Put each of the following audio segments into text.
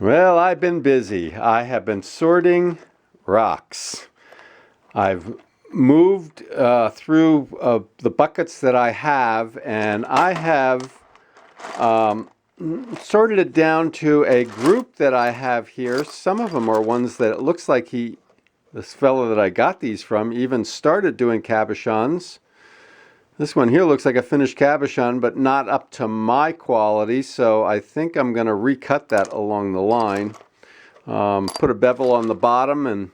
Well, I've been busy. I have been sorting rocks. I've moved through the buckets that I have, and I have sorted it down to a group that I have here. Some of them are ones that it looks like this fellow that I got these from, even started doing cabochons. This one here looks like a finished cabochon, but not up to my quality, so I think I'm going to recut that along the line. Put a bevel on the bottom and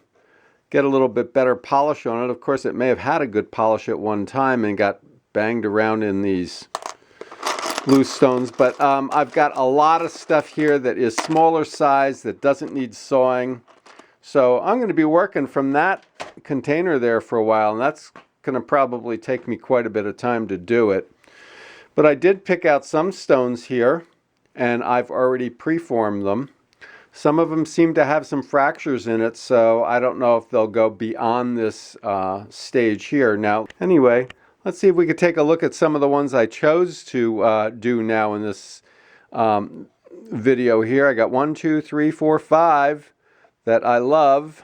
get a little bit better polish on it. Of course, it may have had a good polish at one time and got banged around in these loose stones, but I've got a lot of stuff here that is smaller size that doesn't need sawing. So I'm going to be working from that container there for a while, and that's going to probably take me quite a bit of time to do it. But I did pick out some stones here, and I've already preformed them. Some of them seem to have some fractures in it, so I don't know if they'll go beyond this stage here. Now, anyway, let's see if we could take a look at some of the ones I chose to do now in this video here. I got 1, 2, 3, 4, 5 that I love.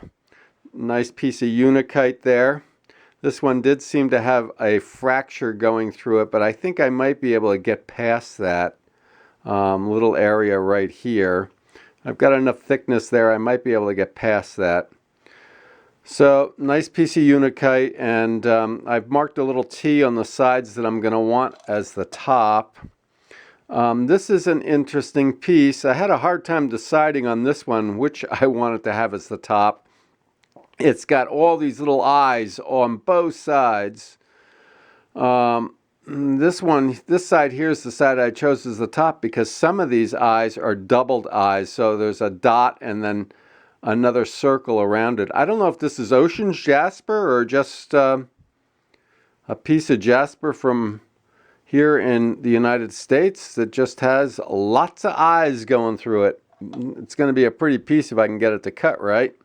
Nice piece of unakite there. This one did seem to have a fracture going through it, but I think I might be able to get past that little area right here. I've got enough thickness there, I might be able to get past that. So, nice piece of unakite, and I've marked a little T on the sides that I'm going to want as the top. This is an interesting piece. I had a hard time deciding on this one which I wanted to have as the top. It's got all these little eyes on both sides. This side here is the side I chose as the top because some of these eyes are doubled eyes. So there's a dot and then another circle around it. I don't know if this is Ocean's Jasper or just a piece of jasper from here in the United States that just has lots of eyes going through it. It's going to be a pretty piece if I can get it to cut right.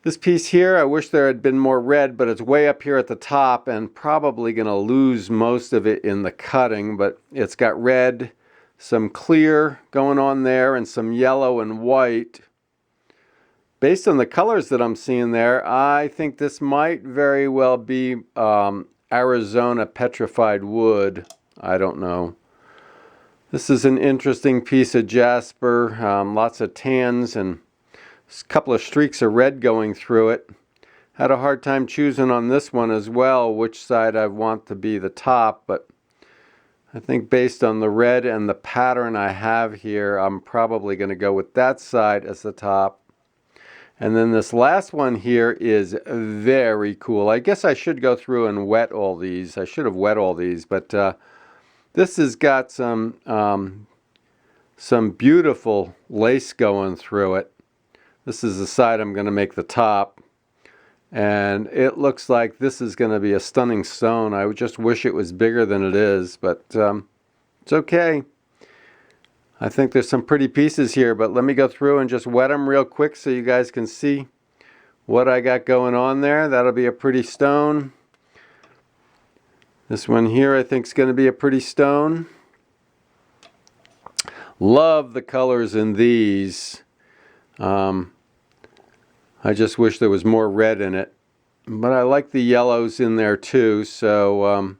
This piece here, I wish there had been more red, but it's way up here at the top and probably going to lose most of it in the cutting, but it's got red, some clear going on there, and some yellow and white. Based on the colors that I'm seeing there, I think this might very well be Arizona Petrified Wood. I don't know. This is an interesting piece of jasper, lots of tans and a couple of streaks of red going through it. Had a hard time choosing on this one as well which side I want to be the top, but I think based on the red and the pattern I have here, I'm probably going to go with that side as the top. And then this last one here is very cool. I guess I should go through and wet all these. I should have wet all these, but this has got some beautiful lace going through it. This is the side I'm going to make the top. And it looks like this is going to be a stunning stone. I just wish it was bigger than it is, but it's okay. I think there's some pretty pieces here, but let me go through and just wet them real quick so you guys can see what I got going on there. That'll be a pretty stone. This one here I think is going to be a pretty stone. Love the colors in these. I just wish there was more red in it. But I like the yellows in there too, so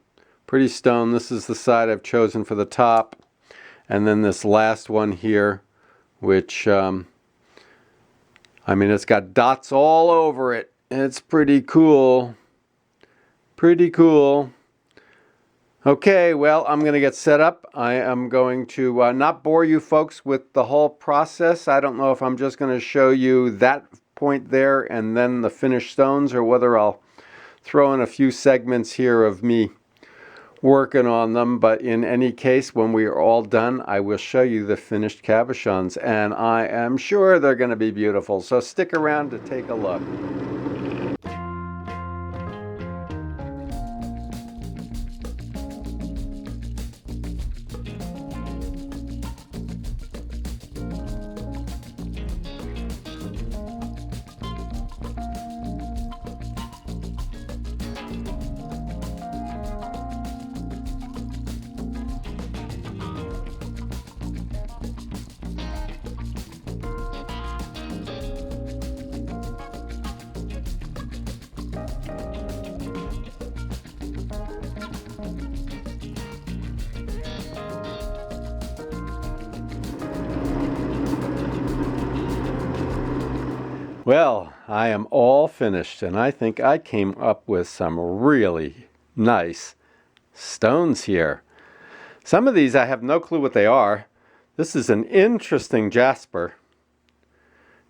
pretty stone. This is the side I've chosen for the top. And then this last one here, which, I mean, it's got dots all over it. It's pretty cool. Pretty cool. Okay, well, I'm going to get set up. I am going to not bore you folks with the whole process. I don't know if I'm just going to show you that point there and then the finished stones, or whether I'll throw in a few segments here of me working on them. But in any case, when we are all done, I will show you the finished cabochons, and I am sure they're going to be beautiful. So stick around to take a look. Well, I am all finished, and I think I came up with some really nice stones here. Some of these I have no clue what they are. This is an interesting jasper.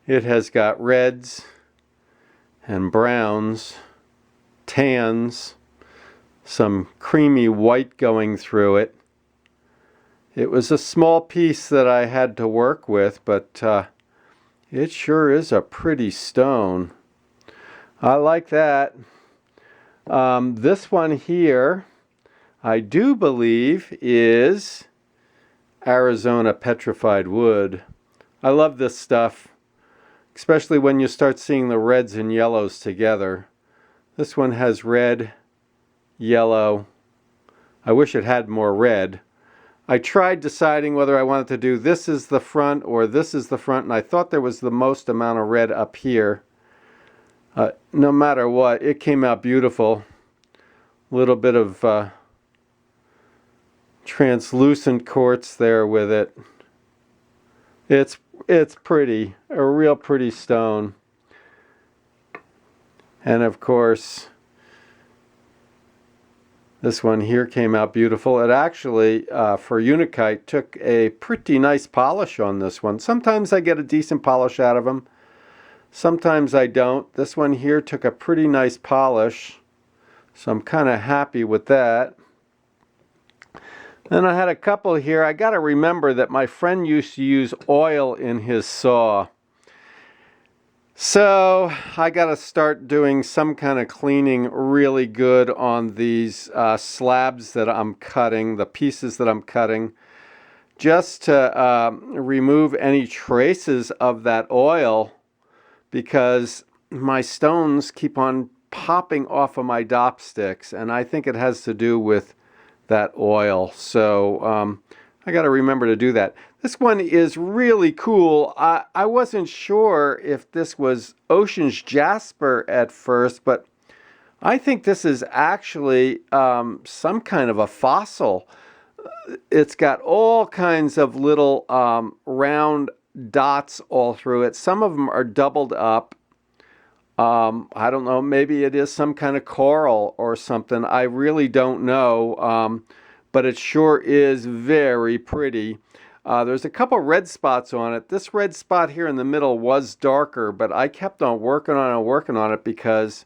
It has got reds and browns, tans, some creamy white going through it. It was a small piece that I had to work with, but it sure is a pretty stone. I like that. This one here, I do believe, is Arizona Petrified Wood. I love this stuff, especially when you start seeing the reds and yellows together. This one has red, yellow. I wish it had more red. I tried deciding whether I wanted to do this is the front or this is the front, and I thought there was the most amount of red up here. No matter what, it came out beautiful. A little bit of translucent quartz there with it. It's pretty, a real pretty stone. And of course, this one here came out beautiful. It actually, for Unakite, took a pretty nice polish on this one. Sometimes I get a decent polish out of them. Sometimes I don't. This one here took a pretty nice polish. So I'm kind of happy with that. Then I had a couple here. I got to remember that my friend used to use oil in his saw. So I got to start doing some kind of cleaning really good on these slabs that I'm cutting, the pieces that I'm cutting, just to remove any traces of that oil, because my stones keep on popping off of my dop sticks, and I think it has to do with that oil. So I got to remember to do that. This one is really cool. I wasn't sure if this was Ocean's Jasper at first, but I think this is actually some kind of a fossil. It's got all kinds of little round dots all through it. Some of them are doubled up. I don't know, maybe it is some kind of coral or something. I really don't know, but it sure is very pretty. There's a couple red spots on it. This red spot here in the middle was darker, but I kept on working on it because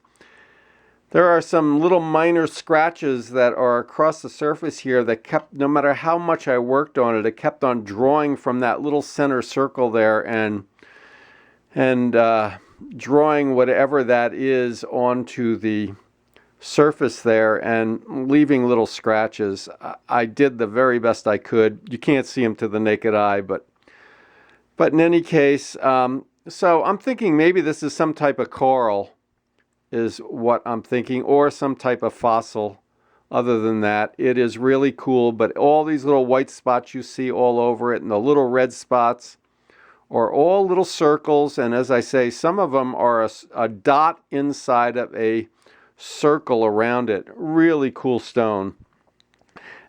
there are some little minor scratches that are across the surface here that kept, no matter how much I worked on it, it kept on drawing from that little center circle there and drawing whatever that is onto the surface there and leaving little scratches. I did the very best I could. You can't see them to the naked eye, but in any case, so I'm thinking maybe this is some type of coral is what I'm thinking, or some type of fossil. Other than that, it is really cool, but all these little white spots you see all over it and the little red spots are all little circles, and as I say, some of them are a dot inside of a circle around it. Really cool stone.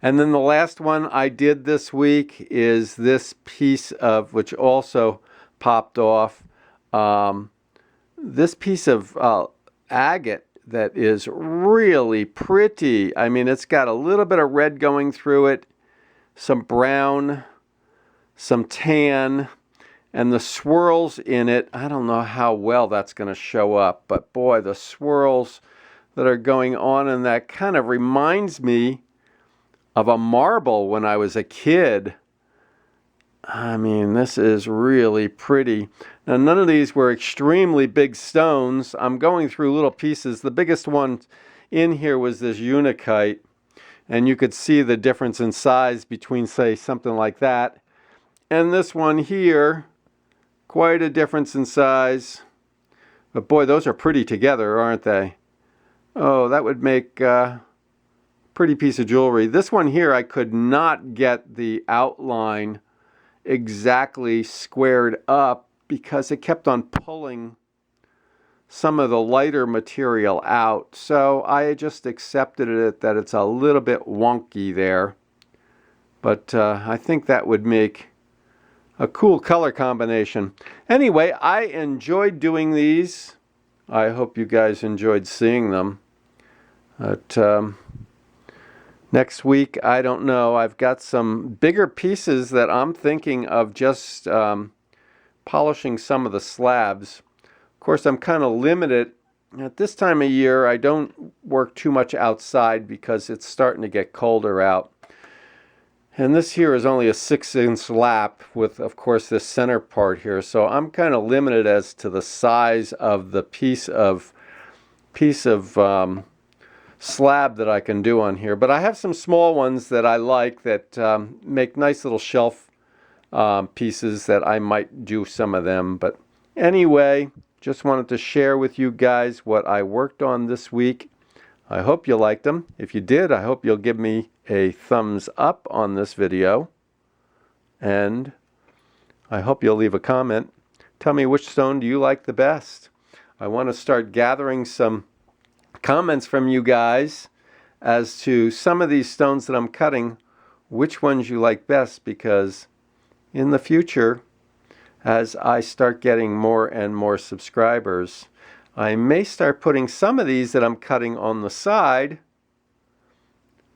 And then the last one I did this week is this piece of, which also popped off, this piece of agate that is really pretty. I mean, it's got a little bit of red going through it, some brown, some tan, and the swirls in it, I don't know how well that's going to show up, but boy, the swirls that are going on in that kind of reminds me of a marble when I was a kid. I mean, this is really pretty. Now, none of these were extremely big stones. I'm going through little pieces. The biggest one in here was this Unakite, and you could see the difference in size between, say, something like that and this one here. Quite a difference in size. But boy, those are pretty together, aren't they? Oh, that would make a pretty piece of jewelry. This one here, I could not get the outline exactly squared up because it kept on pulling some of the lighter material out. So I just accepted it that it's a little bit wonky there. But I think that would make a cool color combination. Anyway, I enjoyed doing these. I hope you guys enjoyed seeing them. But next week, I don't know. I've got some bigger pieces that I'm thinking of just polishing some of the slabs. Of course, I'm kind of limited. At this time of year, I don't work too much outside because it's starting to get colder out. And this here is only a 6-inch lap with, of course, this center part here. So I'm kind of limited as to the size of the piece of slab that I can do on here. But I have some small ones that I like that make nice little shelf pieces that I might do some of them. But anyway, just wanted to share with you guys what I worked on this week. I hope you liked them. If you did, I hope you'll give me a thumbs up on this video. And I hope you'll leave a comment. Tell me, which stone do you like the best? I want to start gathering some comments from you guys as to some of these stones that I'm cutting, which ones you like best, because in the future, as I start getting more and more subscribers, I may start putting some of these that I'm cutting on the side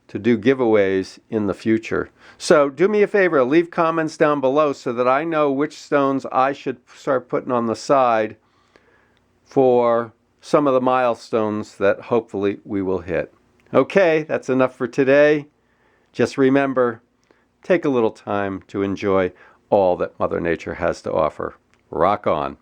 to do giveaways in the future. So do me a favor, leave comments down below so that I know which stones I should start putting on the side for some of the milestones that hopefully we will hit. Okay, that's enough for today. Just remember, take a little time to enjoy all that Mother Nature has to offer. Rock on.